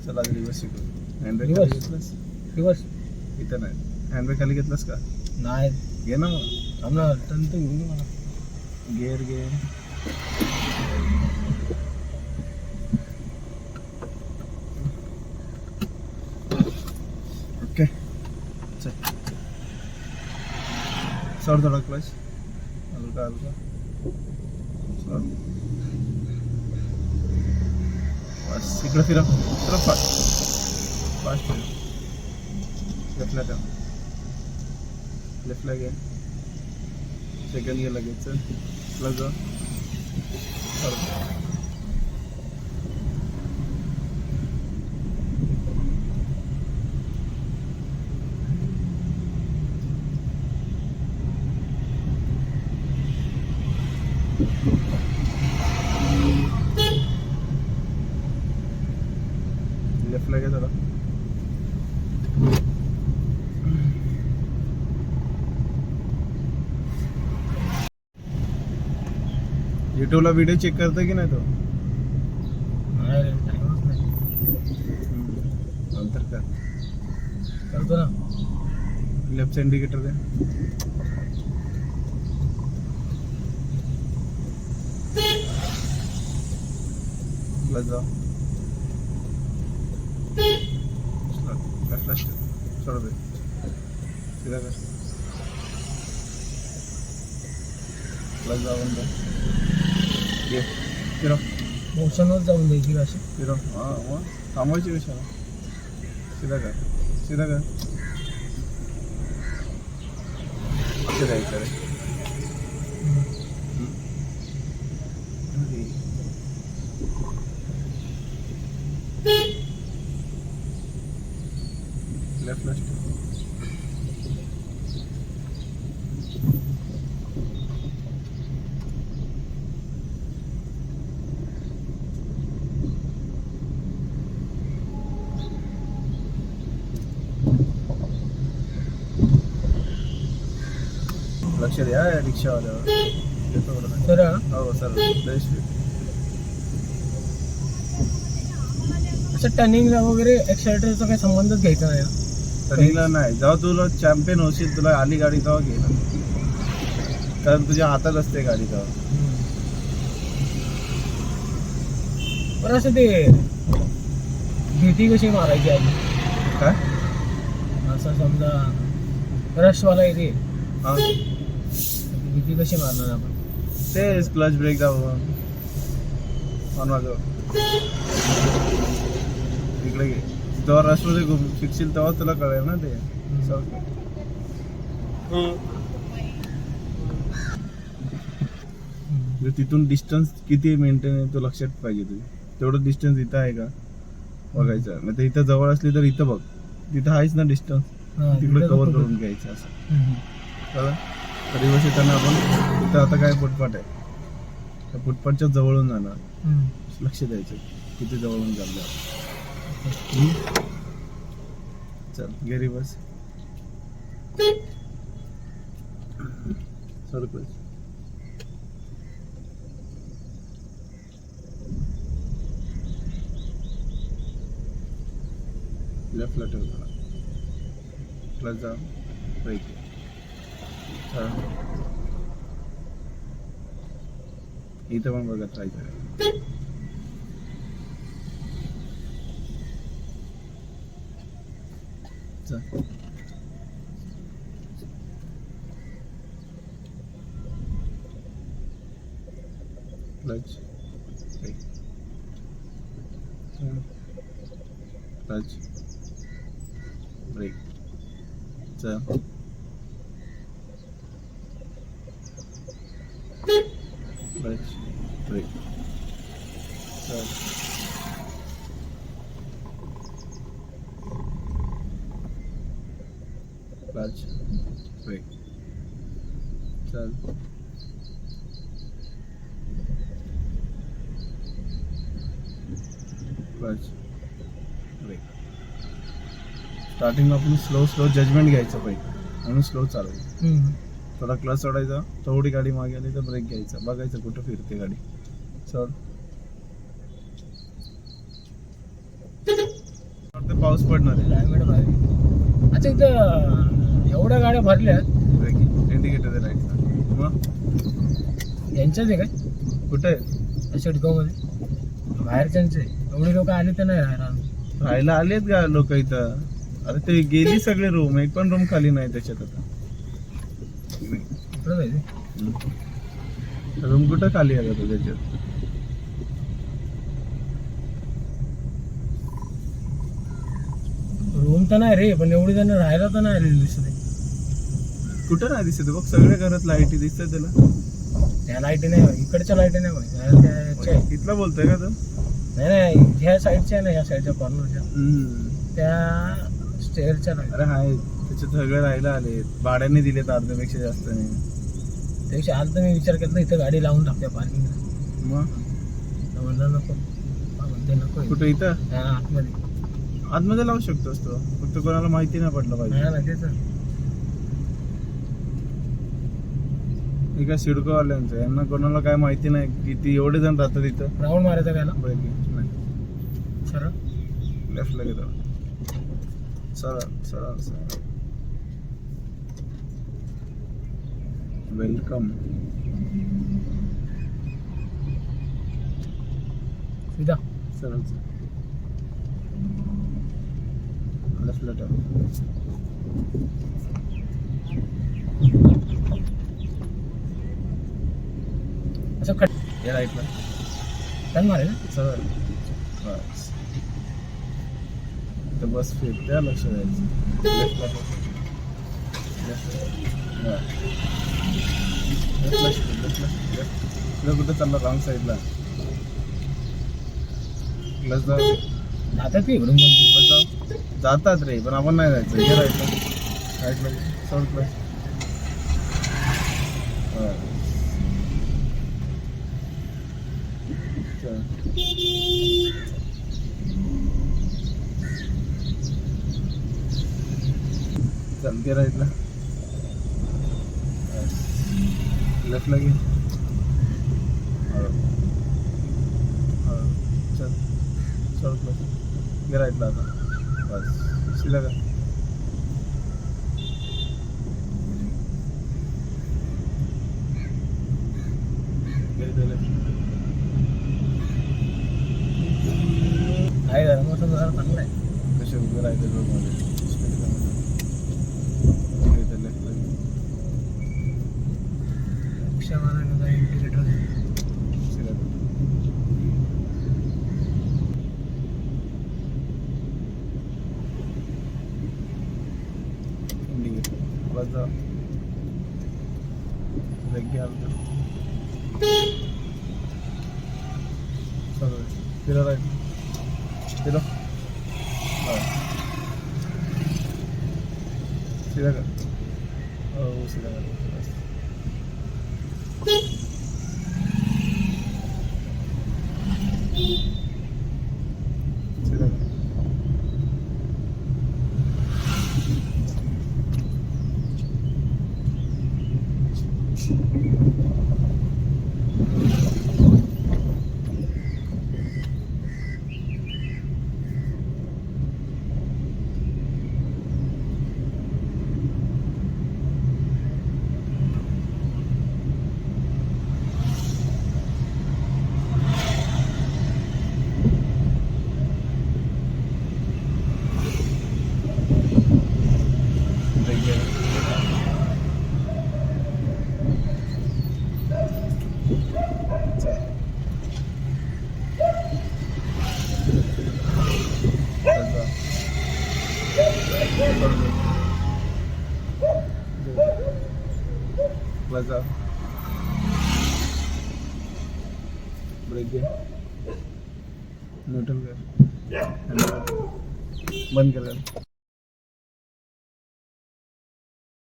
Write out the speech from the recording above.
चला आज रिवर्स शिकू. हँडब्रेक खाली घेतलास? रिवर्स इथं नाही. हँडब्रेक खाली घेतलास का? नाही. घे ना मग. आम्हाला टर्न तर घेऊन मला गेअर घे. ओके चल. सोड थोडा क्लच. हलका हलका सोड. बस इकडं फिरा. फिरा फास्ट फास्ट फिरा. लेफ्टला ठेव. लेफ्टला घे. सेकंड घे लगेच. प्लस जा. लेफ्टला घे थोडा. युट्यूबला व्हिडिओ चेक करतो की नाही तो? नाही रे, टाइमच नाही. नंतर कर. करतो ना. लेफ्ट इंडिकेटर दे. प्लस जाओ. लेफ्टला सोड दे. सीधा कर. प्लस जाओ बंद. ये फिरो. मोशनवर जाऊन द्यायची अशी. फिरो. हां मग थांबवायची कशाला? सीधा कर. सीधा कर. असं द्यायचं रे. Left left. लक्ष द्या रिक्षावाल्यावर. येतो बरं. तर हो सर. बेस्ट. असं टर्निंगला वगैरे एक्सेलेटरचा काही संबंधच घ्यायचा नाही ना. टर्निंगला नाही. जेव्हा तुला चॅम्पियन होशील, तुला आली गाडी तेव्हा घे ना. कारण तुझ्या हातात असते गाडी तेव्हा. बरं असं ते भीती कशी मारायची आधी? काय? असं समजा रशवाला येते, हां भीती कशी मारणार आपण? तेच क्लच ब्रेक दाबून ऑन वाजव. इकडे घे. जेव्हा रशमध्ये शिकशील तेव्हा तुला कळेल ना ते. तिथून डिस्टन्स किती मेंटेन आहे तो लक्षात पाहिजे. तुझे तेवढं डिस्टन्स इथं आहे का बघायचं. नाही तर इथं जवळ असली तर इथं बघ. तिथं आहेच ना डिस्टन्स. तिकडे कव्हर करून घ्यायचं असं. कळलं? रिवर्स येताना आपण इथं आता काय फुटपाथ आहे, त्या फुटपाथच्या जवळून जाणार. लक्ष द्यायचं किती जवळून चाललं. चल घे रिवर्स. सरळ लेफ्टला ठेवतो. प्लस जा. ब्रेक. इथं पण बघत राहायचं. Clutch brake. Clutch brake. चल क्लच ब्रेक. चल क्लच ब्रेक. चल क्लच ब्रेक. स्टार्टिंग आपण स्लो स्लो जजमेंट घ्यायचं पाहिजे म्हणून स्लो चालवायचं. थोडा क्लच सोडायचा. थोडी गाडी मागे आली तर ब्रेक घ्यायचा. बघायचं कुठं फिरते गाडी. सोड. पाऊस पडणार आहे. क्लायमेट भारी. अच्छा इथं एवढ्या गाड्या भरल्यात. इंडिकेटर राईट मग यांच्याच आहे काय कुठे आहे? सिडको मध्ये बाहेरच्यांचे एवढे लोक आले तर नाही राहायला आलेत का लोक इथं? अरे ते गेली सगळे रूम, एक पण रूम खाली नाही त्याच्यात आता. इकडं जायचं. रूम कुठं खाली आहे आता त्याच्यात? रूम तर नाही रे, पण एवढी जण राहायला तर नाही आलेली दिसत आहे. कुठं नाही दिसत बघ, सगळ्या घरात लाईटी दिसतात त्याला. त्या लाईटी नाही, इकडच्या लाईटी नाही बघ, त्या याच्या आहे. इथला बोलतोय का तू? नाही नाही, ह्या साईडच्या आहे ना, ह्या साईडच्या कॉर्नरच्या त्या स्टेअरच्या नाही. अरे हाय त्याच्यात सगळे राहायला आले, भाड्याने दिलेत अर्ध्यापेक्षा जास्त नाही. त्यापेक्षा आज तर मी विचार केला इथं गाडी लावून टाकते पार्किंगला. मग म्हणलं नको, म्हणते नको. कुठं इथं हा आतमध्ये आतमध्ये लावू शकतोस तो, फक्त कोणाला माहिती नाही पडलं पाहिजे. हा ना तेच. हे काय सिडकोवाल्यांचं, यांना कोणाला काय माहिती नाही किती एवढे जण राहतात इथं. राऊंड मारायचा काय ना नाही सर, लेफ्टला घेतो. सरळ सरळ सरळ. वेलकम. सीधा सरळ लेफ्टला टाक. असं कट या राईटला टर्न मारेल. सरळ. बस इथं बस फिरत्या, लक्ष द्यायचं. लेफ्टला कुठं चालला? रॉंग साईडला. प्लस जाऊ जातात की इकडून पण. जाऊ जातात रे, पण आपण नाही जायचं. हे राईटला राईटला सोड प्लस. चल घे राईटला. लेफ्टला घे. चल सोड प्लस. घे राईटला आता. बस सीधा का. आहे जरा मोठं जरा चांगलं आहे. कसे उभे राहते रोडमध्ये. रिक्षा मारायला इंडिकेटर बस जा. फिरा राईट. फिरा सीधा कर. हो सीधा कर. बस सीधा कर. बस ब्रेक घे. न्यूट्रल कर. बंद केलं.